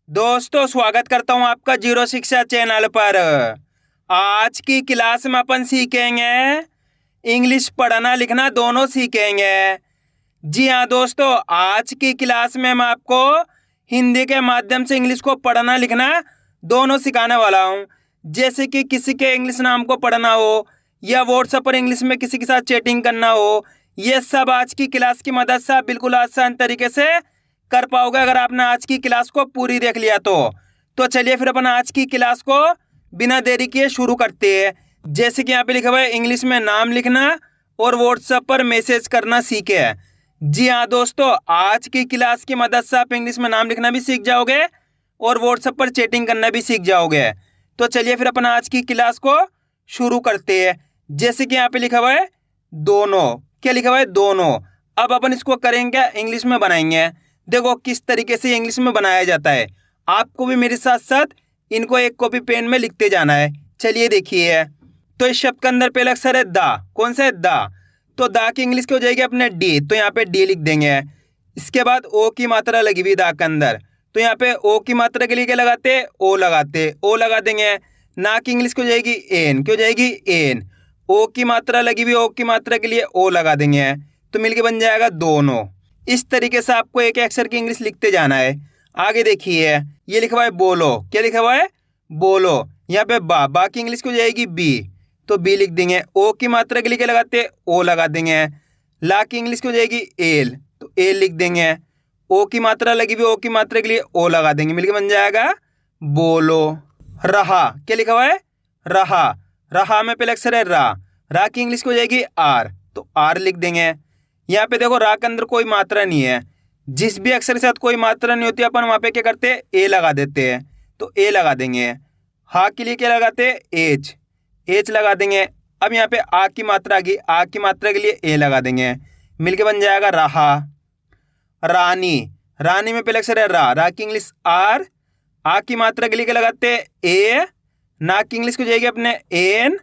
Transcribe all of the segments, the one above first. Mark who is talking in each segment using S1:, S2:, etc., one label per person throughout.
S1: दोस्तों स्वागत करता हूं आपका जीरो शिक्षा चैनल पर। आज की क्लास में अपन सीखेंगे इंग्लिश पढ़ना लिखना दोनों सीखेंगे। जी हाँ दोस्तों, आज की क्लास में मैं आपको हिंदी के माध्यम से इंग्लिश को पढ़ना लिखना दोनों सिखाने वाला हूं। जैसे कि किसी के इंग्लिश नाम को पढ़ना हो या व्हाट्सएप पर इंग्लिश में किसी के साथ चैटिंग करना हो, ये सब आज की क्लास की मदद से आप बिल्कुल आसान तरीके से कर पाओगे अगर आपने आज की क्लास को पूरी देख लिया तो चलिए फिर अपन आज की क्लास को बिना देरी किए शुरू करते हैं। जैसे कि यहाँ पे लिखा हुआ है इंग्लिश में नाम लिखना और व्हाट्सएप पर मैसेज करना सीखे। जी हाँ दोस्तों, आज की क्लास की मदद से आप इंग्लिश में नाम लिखना भी सीख जाओगे और व्हाट्सएप पर चैटिंग करना भी सीख जाओगे। तो चलिए फिर अपन आज की क्लास को शुरू करते हैं। जैसे कि यहाँ पे लिखा हुआ है दोनों, क्या लिखा हुआ है दोनों। अब अपन इसको करेंगे इंग्लिश में बनाएंगे। देखो किस तरीके से इंग्लिश में बनाया जाता है, आपको भी मेरे साथ साथ इनको एक कॉपी पेन में लिखते जाना है। चलिए देखिए, तो इस शब्द के अंदर पहला अक्षर है दा। कौन सा है दा? तो दा की इंग्लिश की हो जाएगी अपने डी, तो यहाँ पे डी लिख देंगे। इसके बाद ओ की मात्रा लगी हुई दा के अंदर, तो यहाँ पे ओ की मात्रा के लिए क्या लगाते? ओ लगाते, ओ लगा देंगे। ना की इंग्लिश की हो जाएगी एन, क्या हो जाएगी एन। ओ की मात्रा लगी हुई, ओ की मात्रा के लिए ओ लगा देंगे, तो मिलके बन जाएगा दोनों। इस तरीके से आपको एक अक्षर की इंग्लिश लिखते जाना है। आगे देखिए, ये लिखा हुआ है बोलो। क्या लिखा हुआ है? बोलो। यहाँ पे बा की इंग्लिश की हो जाएगी बी, तो बी लिख देंगे। ओ की मात्रा के लिए क्या लगाते? ओ लगा देंगे। ला की इंग्लिश की हो जाएगी एल, तो एल लिख देंगे। ओ की मात्रा लगी हुई, ओ की मात्रा के लिए ओ लगा देंगे, मिलके बन जाएगा बोलो। रहा, क्या लिखा हुआ है? रहा। रहा में पहले अक्षर है रा की इंग्लिश की हो जाएगी आर, तो आर लिख देंगे। यहाँ पे देखो रा के अंदर कोई मात्रा नहीं है, जिस भी अक्षर के साथ कोई मात्रा नहीं होती अपन वहाँ पे क्या करते हैं? ए लगा देते हैं, तो ए लगा देंगे। हा के लिए क्या लगाते हैं? एच, एच लगा देंगे। अब यहाँ पे आ की मात्रा आ गई, आ की मात्रा के लिए ए लगा देंगे, मिलके बन जाएगा रहा। रानी, रानी में पहले अक्षर है रा की इंग्लिश आर, आ की मात्रा के लिए क्या लगाते हैं? ए। ना की इंग्लिश को जाएगी अपने एन।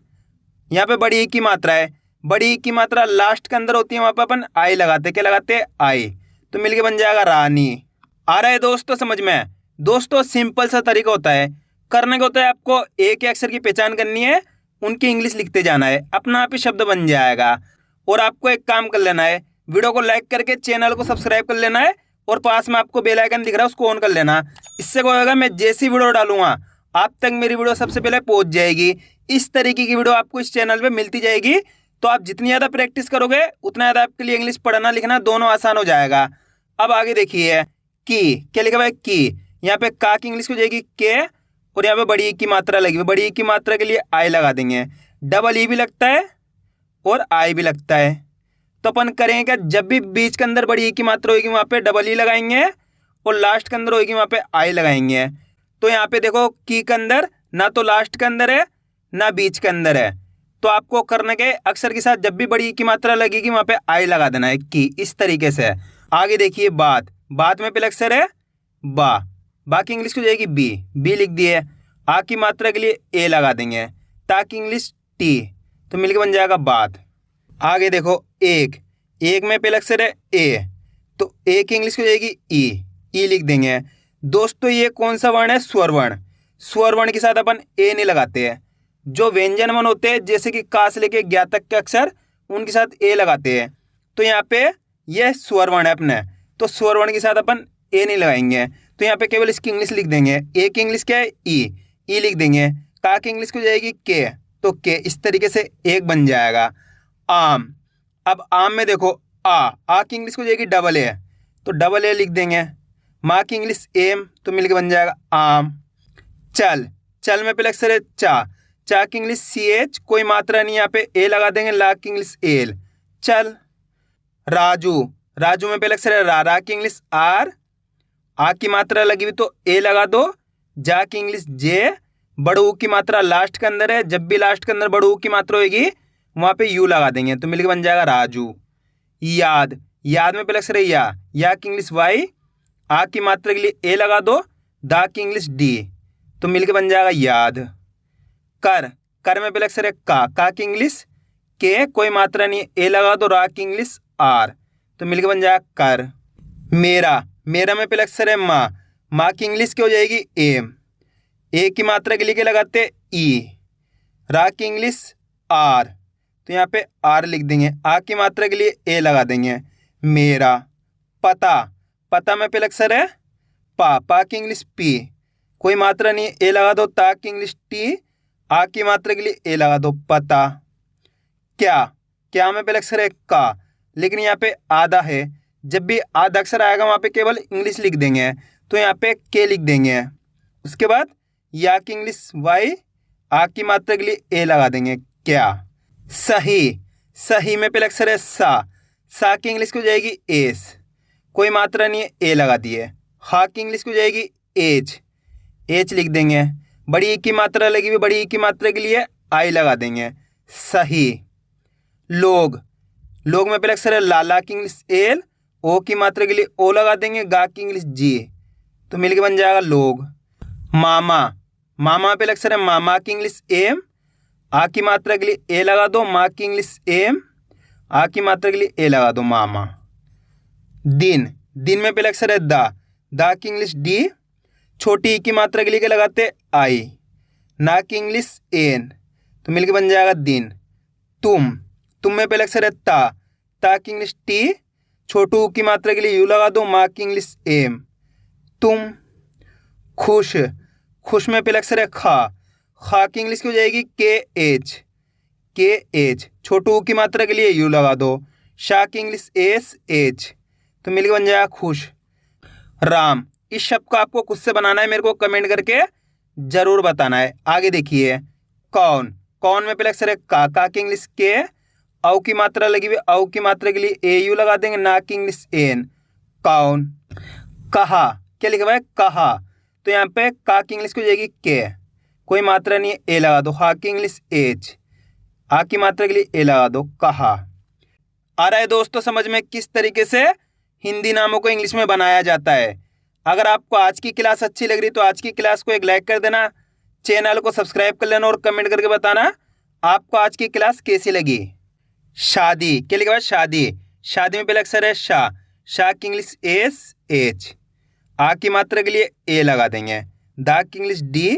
S1: यहाँ पे बड़ी ई की मात्रा है, बड़ी ई की मात्रा लास्ट के अंदर होती है, वहां पर अपन आई लगाते हैं, क्या लगाते हैं? आई, तो मिलके बन जाएगा रानी। आ रहा है दोस्तों समझ में? दोस्तों सिंपल सा तरीका होता है, करने का होता है आपको एक अक्षर की पहचान करनी है, उनकी इंग्लिश लिखते जाना है, अपना आप ही शब्द बन जाएगा। और आपको एक काम कर लेना है, वीडियो को लाइक करके चैनल को सब्सक्राइब कर लेना है और पास में आपको बेल आइकन दिख रहा है उसको ऑन कर लेना। इससे क्या होगा, मैं जैसी वीडियो डालूंगा आप तक मेरी वीडियो सबसे पहले पहुंच जाएगी। इस तरीके की वीडियो आपको इस चैनल पे मिलती जाएगी, तो आप जितनी ज़्यादा प्रैक्टिस करोगे उतना ज़्यादा आपके लिए इंग्लिश पढ़ना लिखना दोनों आसान हो जाएगा। अब आगे देखिए, की, क्या लिखा हुआ है? की। यहाँ पे का की इंग्लिश हो जाएगी के, और यहाँ पे बड़ी ई की मात्रा लगी हुई, बड़ी ई की मात्रा के लिए आई लगा देंगे। डबल ई भी लगता है और आई भी लगता है, तो अपन करेंगे क्या? जब भी बीच के अंदर बड़ी ई की मात्रा होगी वहाँ पे डबल ई लगाएंगे और लास्ट के अंदर होगी वहाँ पे आई लगाएंगे। तो यहाँ पे देखो की के अंदर ना तो लास्ट के अंदर है ना बीच के अंदर है, तो आपको करने के अक्षर के साथ जब भी बड़ी की मात्रा लगेगी वहां पे आई लगा देना है, की। इस तरीके से आगे देखिए, बात में पहले अक्षर है बा की इंग्लिश हो जाएगी बी, बी लिख दिए। आ की मात्रा के लिए ए लगा देंगे, ताकि इंग्लिश टी, तो मिलके बन जाएगा बात। आगे देखो एक में पहले अक्षर है ए, तो ए की इंग्लिश हो जाएगी ई लिख देंगे। दोस्तों ये कौन सा वर्ण है? स्वर वर्ण। स्वर वर्ण के साथ अपन ए नहीं लगाते हैं, जो व्यंजन वर्ण होते हैं जैसे कि का से लेके ज्ञा तक के अक्षर उनके साथ ए लगाते हैं, तो यहाँ पे यह स्वर वर्ण है अपने, तो स्वर वर्ण के साथ अपन ए नहीं लगाएंगे, तो यहाँ पे केवल इसकी इंग्लिश लिख देंगे। ए की इंग्लिश क्या है? ई लिख देंगे। का की इंग्लिश को जाएगी के, तो के। इस तरीके से एक बन जाएगा। आम, अब आम में देखो आ की इंग्लिश को जाएगी डबल ए, तो डबल ए लिख देंगे। माँ की इंग्लिश एम, तो मिलके बन जाएगा आम। चल में पहले अक्षर है चा की इंग्लिश सी एच, कोई मात्रा नहीं, यहाँ पे ए लगा देंगे। ला की इंग्लिश एल, चल। राजू में पहले अक्षर है रा की इंग्लिश आर, आ की मात्रा लगी हुई तो ए लगा दो। जा की इंग्लिश जे, बड़ू की मात्रा लास्ट के अंदर है, जब भी लास्ट के अंदर बड़ू की मात्रा होगी वहाँ पे यू लगा देंगे, तो मिलके बन जाएगा राजू। याद में पहले अक्षर है या की इंग्लिश वाई, आ की मात्रा के लिए ए लगा दो। दा की इंग्लिश डी, तो मिलके बन जाएगा याद। कर में पहले अक्षर है का की इंग्लिश के, कोई मात्रा नहीं, ए लगा दो। रा की इंग्लिश आर, तो मिलके बन जाएगा कर। मेरा में पहले अक्षर है माँ की इंग्लिश क्या हो जाएगी एम। ए की मात्रा के लिए क्या लगाते ई। रा की इंग्लिश आर, तो यहाँ पे आर लिख देंगे। आ की मात्रा के लिए ए लगा देंगे। मेरा। पता, पता में पहले अक्षर है पा। पा की इंग्लिश पी, कोई मात्रा नहीं, ए लगा दो। ता की इंग्लिश टी, आ की मात्रा के लिए ए लगा दो। पता। क्या, क्या में पहले अक्षर है का, लेकिन यहाँ पे आधा है। जब भी आधा अक्षर आएगा वहाँ पे केवल इंग्लिश लिख देंगे, तो यहाँ पे के लिख देंगे। उसके बाद या की इंग्लिश वाई, आ की मात्रा के लिए ए लगा देंगे। क्या। सही, सही में पहले अक्षर है सा की इंग्लिश को जाएगी एस, कोई मात्रा नहीं है, ए लगा दिए। हा की इंग्लिश को जाएगी एच लिख देंगे। बड़ी ई की मात्रा लगी हुई, बड़ी ई की मात्रा के लिए आई लगा देंगे। सही। लोग, लोग में पहले अक्षर है ला की इंग्लिश एल, ओ की मात्रा के लिए ओ लगा देंगे। गा की इंग्लिश जी, तो मिलके बन जाएगा लोग। मामा, मामा में पहले अक्षर है मामा की इंग्लिश एम, आ की मात्रा के लिए ए लगा दो। माँ की इंग्लिश एम, आ की मात्रा के लिए ए लगा दो। मामा। दिन, दिन में पहले अक्षर है दा की इंग्लिश डी, छोटी ई की मात्रा के लिए क्या लगाते आई। ना की इंग्लिश एन, तो मिलके बन जाएगा दिन। तुम में पहले अक्षर है ता की इंग्लिश टी, छोटू ऊ की मात्रा के लिए यू लगा दो। माँ की इंग्लिश एम। तुम। खुश, खुश में पहले अक्षर है खा की इंग्लिश की हो जाएगी के एच, छोटू ऊ की मात्रा के लिए यू लगा दो। शाह की इंग्लिश एच, तो मिलके बन जाएगा खुश। राम, इस शब्द को आपको खुद से बनाना है, मेरे को कमेंट करके जरूर बताना है। आगे देखिए कौन, कौन में पहले अक्षर है का की इंग्लिश के, औ की मात्रा लगी हुई, औ की मात्रा के लिए ए यू लगा देंगे। ना की इंग्लिश एन। कौन। कहा, क्या लिखा हुआ है कहा, तो यहाँ पे का की इंग्लिश को जाएगी के, कोई मात्रा नहीं है, ए लगा दो। हा की इंग्लिश एच, आ की मात्रा के लिए ए लगा दो। कहा। आ रहा है दोस्तों समझ में किस तरीके से हिंदी नामों को इंग्लिश में बनाया जाता है। अगर आपको आज की क्लास अच्छी लग रही तो आज की क्लास को एक लाइक कर देना, चैनल को सब्सक्राइब कर लेना और कमेंट करके बताना आपको आज की क्लास कैसी लगी। शादी, क्या लिखा हुआ है शादी, शादी में पहले अक्षर है शाह की इंग्लिश एच, आ की मात्रा के लिए ए लगा देंगे। दा की इंग्लिश डी,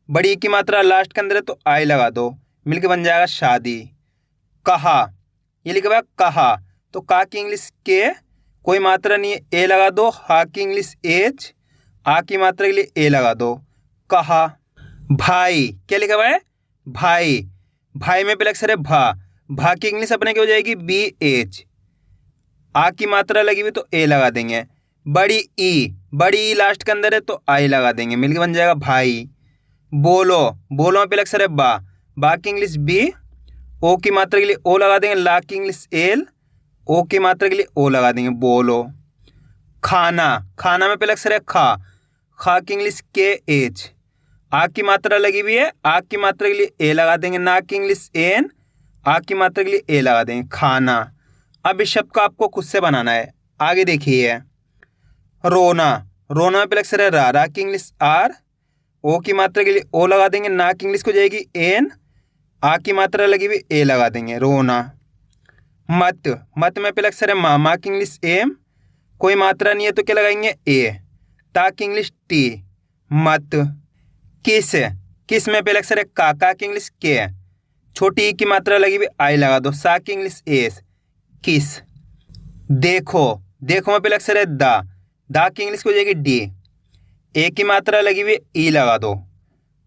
S1: बड़ी की मात्रा लास्ट के अंदर है तो आई लगा दो, मिलके बन जाएगा शादी। कहा, ये लिखा हुआ है कहा, तो का की इंग्लिश के, कोई मात्रा नहीं है, ए लगा दो। हा की इंग्लिश एच, आ की मात्रा के लिए ए लगा दो। कहा। भाई, क्या लिखा हुआ है भाई, भाई में पहले अक्षर है भा की इंग्लिश अपने की हो जाएगी BH, आ की मात्रा लगी हुई तो ए लगा देंगे। बड़ी ई लास्ट के अंदर है तो आई लगा देंगे, मिलके बन जाएगा भाई। बोलो, बोलो में पहले अक्षर है बा की इंग्लिश बी, ओ की मात्रा के लिए ओ लगा देंगे। ला की इंग्लिश एल, ओ की मात्रा के लिए ओ लगा देंगे। बोलो। खाना, खाना में पहले अक्षर है खा की इंग्लिश KH, आ की मात्रा लगी हुई है, आ की मात्रा के लिए ए लगा देंगे। ना की इंग्लिश एन, आ की मात्रा के लिए ए लगा देंगे। खाना। अब इस शब्द को आपको खुद से बनाना है। आगे देखिए रोना, रोना में पहले अक्षर है रा की इंग्लिश आर, ओ की मात्रा के लिए ओ लगा देंगे। ना की इंग्लिश को जाएगी एन, आ की मात्रा लगी हुई ए लगा देंगे। रोना। मत, मत में पहले अक्षर है माँ की इंग्लिश एम, कोई मात्रा नहीं है तो क्या लगाएंगे ए। ता की इंग्लिश टी, मत। किस, किस में पहले अक्षर है का की इंग्लिश के, छोटी ई की मात्रा लगी हुई आई लगा दो। सा की इंग्लिश एस, किस। देखो, देखो में पहले अक्षर है दा की इंग्लिश को जाएगी डी, ए की मात्रा लगी हुई ई लगा दो।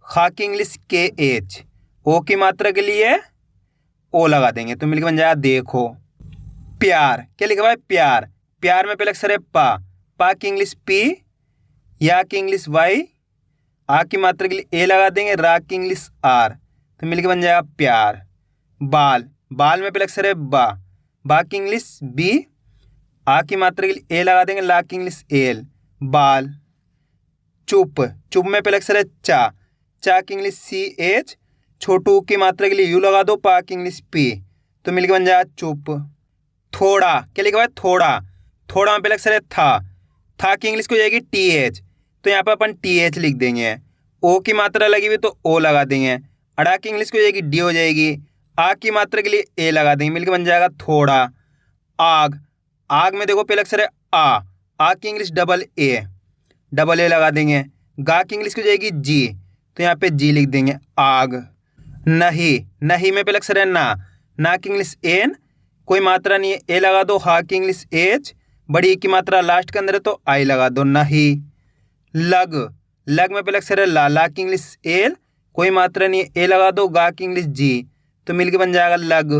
S1: खा की इंग्लिश KH, ओ की मात्रा के लिए ओ लगा देंगे तो मिलकर बन जाएगा देखो। प्यार, क्या लिखा हुआ है प्यार, प्यार में पहले अक्षर है पा की इंग्लिश P, या की इंग्लिश Y, आ की मात्रा के लिए ए लगा देंगे। रा की इंग्लिश R, तो मिलके बन जाएगा प्यार। बाल, बाल में पहले अक्षर है बा की इंग्लिश B, आ की मात्रा के लिए ए लगा देंगे। ला की इंग्लिश L, बाल। चुप, चुप में पहले अक्षर है चा की इंग्लिश CH, छोटू की मात्रा के लिए यू लगा दो। पा की इंग्लिश P, तो मिलके बन जाएगा चुप। थोड़ा, क्या लिखा हुआ है थोड़ा, थोड़ा में पहले अक्षर है था की इंग्लिश को जाएगी TH, तो यहाँ पर अपन TH लिख देंगे। ओ की मात्रा लगी हुई तो ओ लगा देंगे। अड़ा की इंग्लिश को जाएगी डी हो जाएगी। आ की मात्रा के लिए ए लगा देंगे, मिलकर बन जाएगा थोड़ा। आग, आग में देखो पहले अक्षर है आ की इंग्लिश AA, डबल ए लगा देंगे। गा की इंग्लिश हो जाएगी जी, तो यहाँ पे जी लिख देंगे आग। नहीं, नहीं में पहले अक्षर है ना की इंग्लिश एन, कोई मात्रा नहीं है, ए लगा दो। हा की इंग्लिश एच, बड़ी ई की मात्रा लास्ट के अंदर है तो आई लगा दो नहीं। लग, लग में पहले अक्षर है ला की इंग्लिश एल, कोई मात्रा नहीं है, ए लगा दो। गा की इंग्लिश जी, तो मिलके बन जाएगा लग।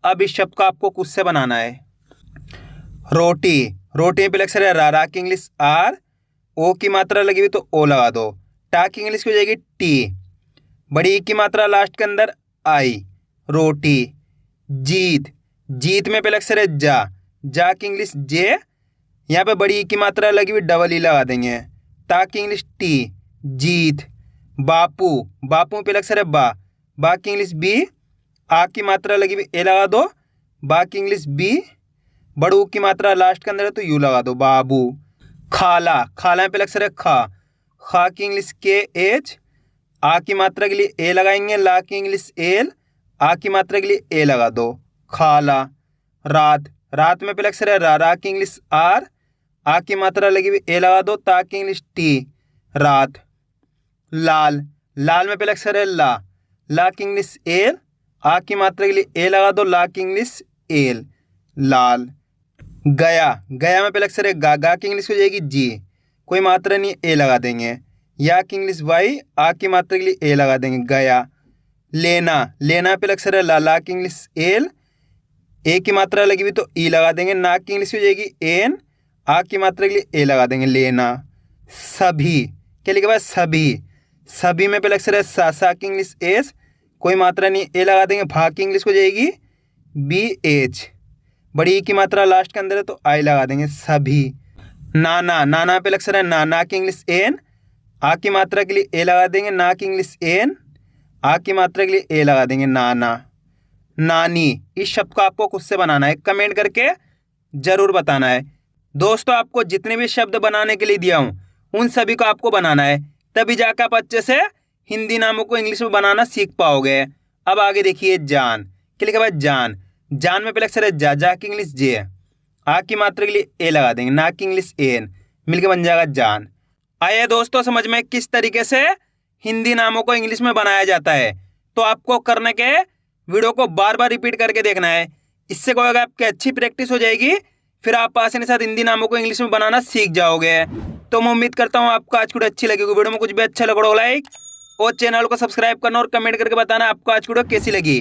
S1: अब इस शब्द को आपको कुछ से बनाना है। रोटी, रोटी में पहले अक्षर है रा की इंग्लिश आर, ओ की मात्रा लगी हुई तो ओ लगा दो। टा की इंग्लिश हो जाएगी टी, बड़ी ई की मात्रा लास्ट के अंदर आई, रोटी। जीत, जीत में पहले अक्षर है जा की इंग्लिश जे, यहाँ पे बड़ी ई की मात्रा लगी हुई डबल ई लगा देंगे। ता की इंग्लिश टी, जीत। बापू, बापू में पहले अक्षर है बा की इंग्लिश बी, आ की मात्रा लगी हुई ए लगा दो। बा की इंग्लिश बी, बड़ू की मात्रा लास्ट के अंदर है तो यू लगा दो बाबू। खाला, खाला में पहले अक्षर है खा की इंग्लिश के एच, आ की मात्रा के लिए ए लगाएंगे। ला की इंग्लिश एल, आ की मात्रा के लिए ए लगा दो खाला। रात, रात में पहले अक्षर है रा की इंग्लिश आर, आ की मात्रा लगी हुई ए लगा दो। ता की इंग्लिश टी, रात। लाल, लाल में पहले अक्षर है ला की इंग्लिश एल, आ की मात्रा के लिए ए लगा दो। ला की इंग्लिश एल, लाल। गया, गया में पहले अक्षर है गा की इंग्लिश हो जाएगी जी, कोई मात्रा नहीं, ए लगा देंगे। या की इंग्लिश वाई, आ की मात्रा के लिए ए लगा देंगे गया। लेना, लेना पहले अक्षर है ला की इंग्लिश एल, ए की मात्रा लगी हुई तो ई लगा देंगे। ना की इंग्लिश हो जाएगी एन, आ की मात्रा के लिए ए लगा देंगे लेना। सभी, क्या लिखा हुआ है सभी, सभी में पहले अक्षर है सा की इंग्लिश एस, कोई मात्रा नहीं, ए लगा देंगे। भा की इंग्लिश हो जाएगी बी एच, बड़ी ई की मात्रा लास्ट के अंदर है तो आई लगा देंगे सभी। नाना, नाना पे अक्षर है ना की इंग्लिश एन, आ की मात्रा के लिए ए लगा देंगे। ना की इंग्लिश एन, आ की मात्रा के लिए ए लगा देंगे नाना। नानी, इस शब्द को आपको खुद से बनाना है, कमेंट करके जरूर बताना है। दोस्तों, आपको जितने भी शब्द बनाने के लिए दिया हूँ उन सभी को आपको बनाना है, तभी जाकर आप अच्छे से हिंदी नामों को इंग्लिश में बनाना सीख पाओगे। अब आगे देखिए जान, क्या लिखा हुआ है जान, जान में पहले अक्षर है जा की इंग्लिश जे, आ की मात्रा के लिए ए लगा देंगे। ना की इंग्लिश एन, मिलकर बन जाएगा जान। आइए दोस्तों समझ में किस तरीके से हिंदी नामों को इंग्लिश में बनाया जाता है। तो आपको करने के वीडियो को बार बार रिपीट करके देखना है, इससे क्या होगा आपकी अच्छी प्रैक्टिस हो जाएगी, फिर आप आसानी के साथ हिंदी नामों को इंग्लिश में बनाना सीख जाओगे। तो मैं उम्मीद करता हूँ आपको आज की वीडियो अच्छी लगेगी। वीडियो में कुछ भी अच्छा लगा लाइक और चैनल को सब्सक्राइब करना और कमेंट करके बताना आपको आज की वीडियो कैसी लगी।